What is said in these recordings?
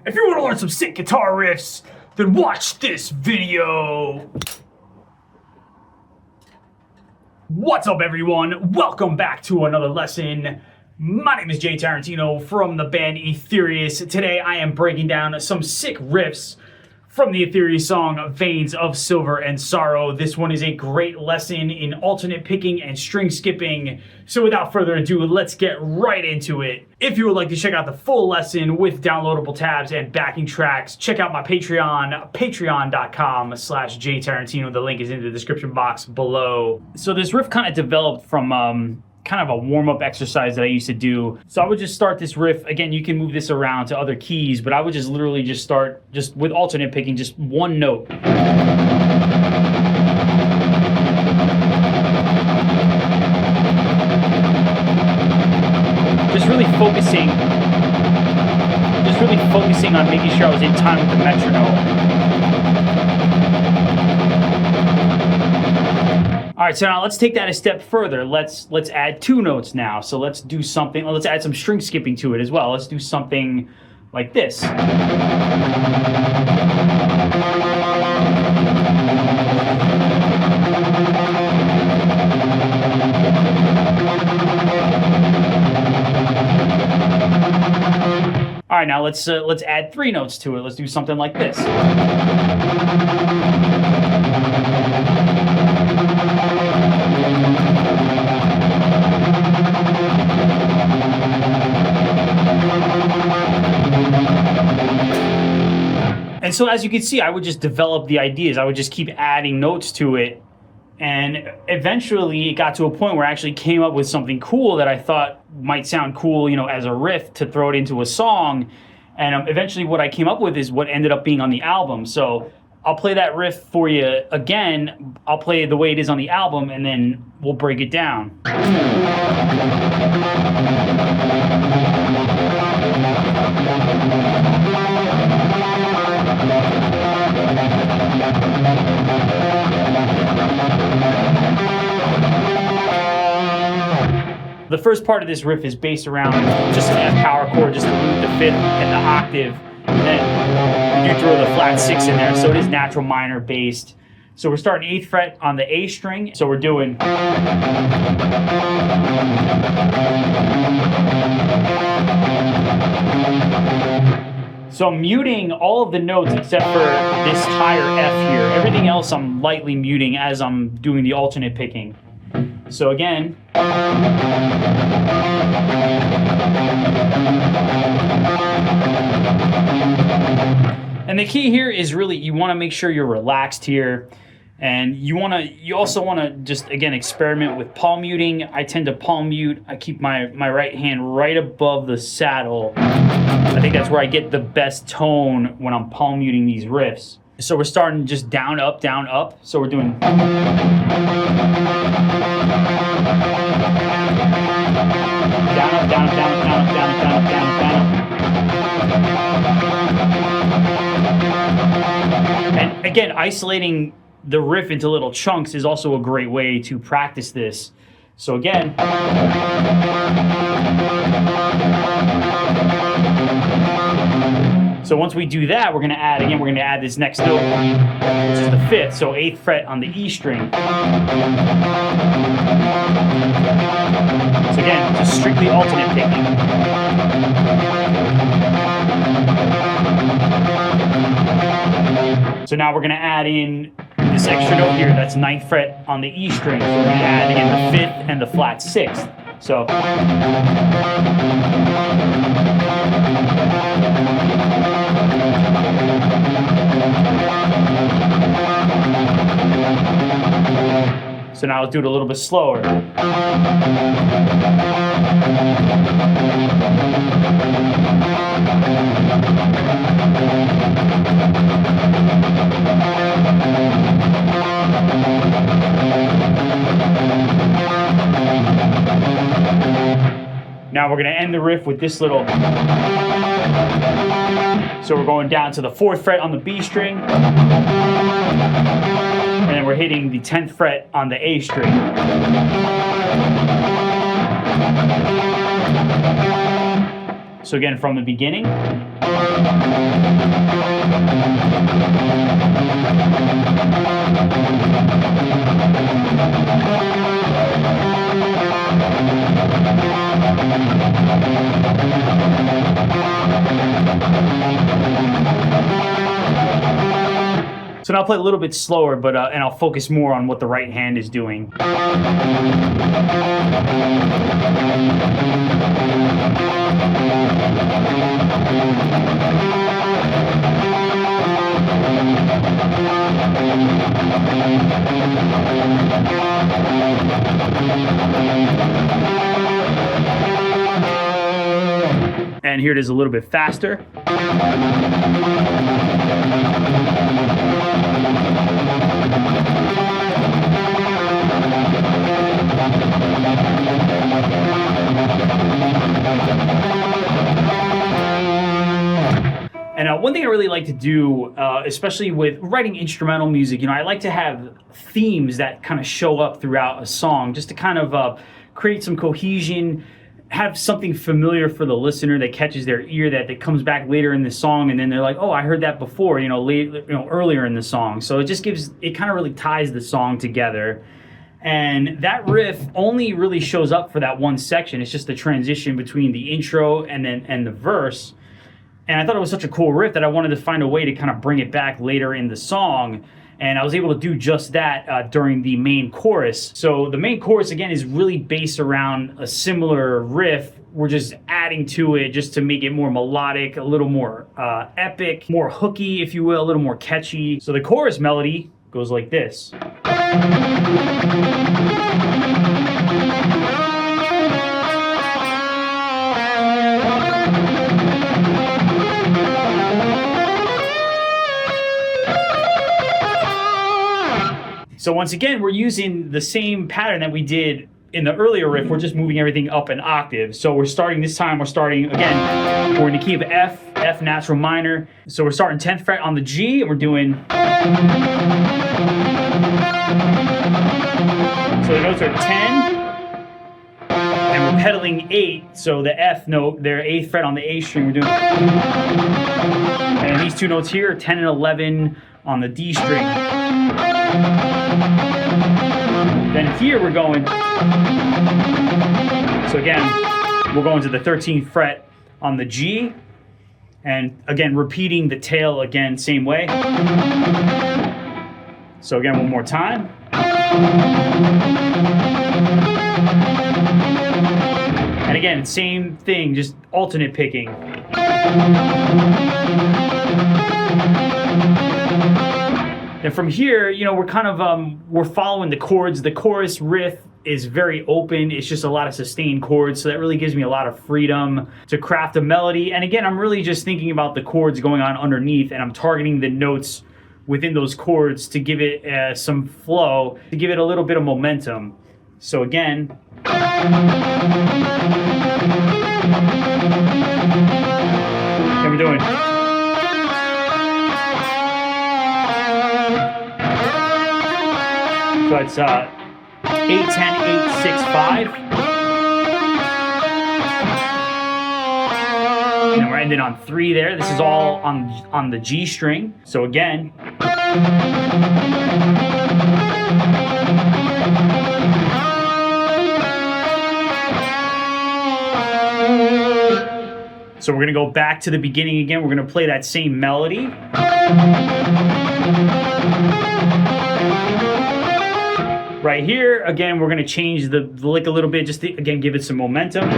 If you want to learn some sick guitar riffs, then watch this video. What's up, everyone? Welcome back to another lesson. My name is Jay Tarantino from the band Etherius. Today I am breaking down some sick riffs from the Etherius song Veins of Silver and Sorrow. This one is a great lesson in alternate picking and string skipping. So without further ado, let's get right into it. If you would like to check out the full lesson with downloadable tabs and backing tracks, check out my Patreon, patreon.com/Jay Tarantino. The link is in the description box below. So this riff kind of developed from kind of a warm-up exercise that I used to do. So I would just start this riff. Again, you can move this around to other keys, but I would just literally just start just with alternate picking, just one note. Just really focusing on making sure I was in time with the metronome. All right, so now let's take that a step further. Let's add two notes now. So let's do something, let's add some string skipping to it as well. Let's do something like this. All right, now let's add three notes to it. Let's do something like this. And so as you can see, I would just develop the ideas. I would just keep adding notes to it. And eventually it got to a point where I actually came up with something cool that I thought might sound cool, as a riff to throw it into a song. And eventually what I came up with is what ended up being on the album. So I'll play that riff for you again. I'll play it the way it is on the album, and then we'll break it down. The first part of this riff is based around just an F power chord, just the root, the fifth, and the octave. And then we do throw the flat six in there, so it is natural minor based. So we're starting 8th fret on the A string. So we're doing. So I'm muting all of the notes except for this higher F here. Everything else I'm lightly muting as I'm doing the alternate picking. So again. And the key here is really you want to make sure you're relaxed here. And you also want to just, again, experiment with palm muting. I tend to palm mute. I keep my right hand right above the saddle. I think that's where I get the best tone when I'm palm muting these riffs. So we're starting just down, up, down, up. So we're doing. Down, up, down, up, down, up, down, up, down, up, down, up, down, up, down, up. And again, isolating the riff into little chunks is also a great way to practice this. So again. So once we do that, we're going to add this next note, which is the 5th, so 8th fret on the E string. So again, just strictly alternate picking. So now we're going to add in this extra note here, that's 9th fret on the E string. So we're going to add again the 5th and the flat 6th. So. So now let's do it a little bit slower. Now we're going to end the riff with this little. So we're going down to the 4th fret on the B string. And then we're hitting the 10th fret on the A string. So again, from the beginning. So now I'll play a little bit slower, but and I'll focus more on what the right hand is doing. And here it is a little bit faster. And one thing I really like to do, especially with writing instrumental music, I like to have themes that kind of show up throughout a song just to kind of create some cohesion, have something familiar for the listener that catches their ear that comes back later in the song, and then they're like, oh, I heard that before, earlier in the song. So it kind of really ties the song together. And that riff only really shows up for that one section. It's just the transition between the intro and the verse. And I thought it was such a cool riff that I wanted to find a way to kind of bring it back later in the song. And I was able to do just that during the main chorus. So the main chorus, again, is really based around a similar riff. We're just adding to it just to make it more melodic, a little more epic, more hooky, if you will, a little more catchy. So the chorus melody goes like this. So once again, we're using the same pattern that we did in the earlier riff. We're just moving everything up an octave. So we're starting again, we're in the key of F natural minor. So we're starting 10th fret on the G, and we're doing. So the notes are 10, and we're pedaling 8. So the F note, their 8th fret on the A string, we're doing. And these two notes here are 10 and 11 on the D string. Then here we're going, so again, we're going to the 13th fret on the G, and again, repeating the tail again, same way. So again, one more time. And again, same thing, just alternate picking. And from here, we're kind of, we're following the chords. The chorus riff is very open. It's just a lot of sustained chords. So that really gives me a lot of freedom to craft a melody. And again, I'm really just thinking about the chords going on underneath, and I'm targeting the notes within those chords to give it some flow, to give it a little bit of momentum. So again. And we're doing. So it's 8, 10, 8, 6, 5. And then we're ending on 3 there. This is all on the G string. So again. So we're going to go back to the beginning again. We're going to play that same melody. Right here, again, we're going to change the lick a little bit, just to, again, give it some momentum.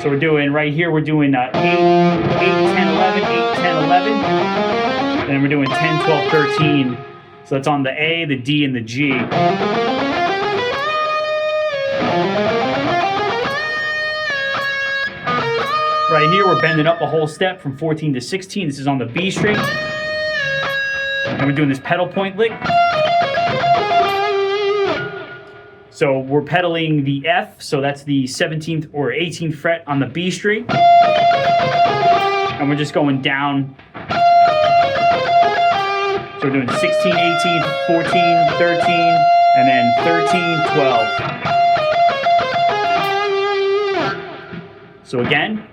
So we're doing, right here, we're doing 8, 10, 11, 8, 10, 11. And then we're doing 10, 12, 13. So that's on the A, the D, and the G. Right here, we're bending up a whole step from 14 to 16. This is on the B string. And we're doing this pedal point lick. So we're pedaling the F, so that's the 17th or 18th fret on the B string. And we're just going down. So we're doing 16, 18, 14, 13, and then 13, 12. So again.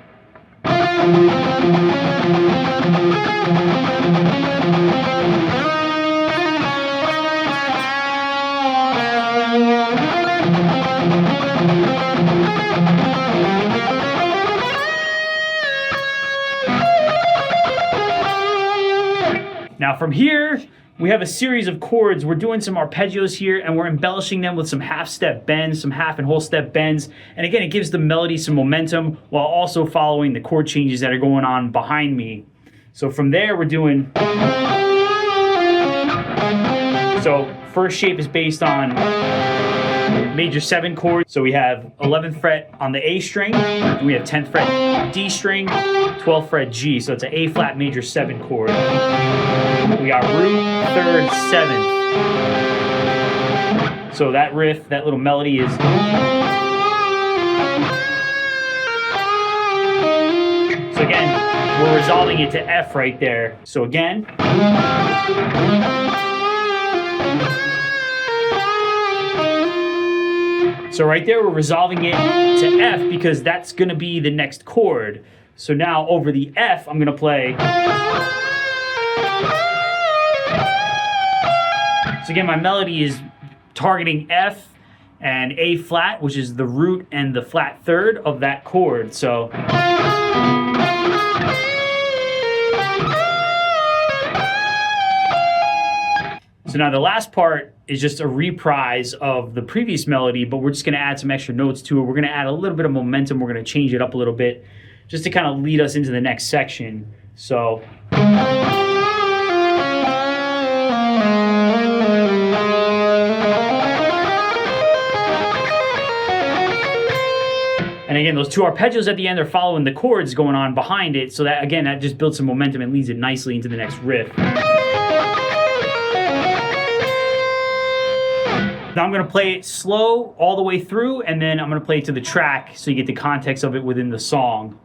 Now from here, we have a series of chords. We're doing some arpeggios here, and we're embellishing them with some half-step bends, some half and whole step bends. And again, it gives the melody some momentum while also following the chord changes that are going on behind me. So from there, we're doing... So first shape is based on major 7 chords. So we have 11th fret on the A string, and we have 10th fret D string, 12th fret G. So it's an A flat major 7 chord. We got root, 3rd, 7th. So that riff, that little melody is... So again, we're resolving it to F right there. So again... So right there, we're resolving it to F because that's going to be the next chord. So now over the F, I'm going to play... So again, my melody is targeting F and A flat, which is the root and the flat 3rd of that chord. So now the last part is just a reprise of the previous melody, but we're just going to add some extra notes to it. We're going to add a little bit of momentum. We're going to change it up a little bit just to kind of lead us into the next section. So... And again, those 2 arpeggios at the end are following the chords going on behind it, so that, again, that just builds some momentum and leads it nicely into the next riff. Now I'm going to play it slow all the way through, and then I'm going to play it to the track so you get the context of it within the song.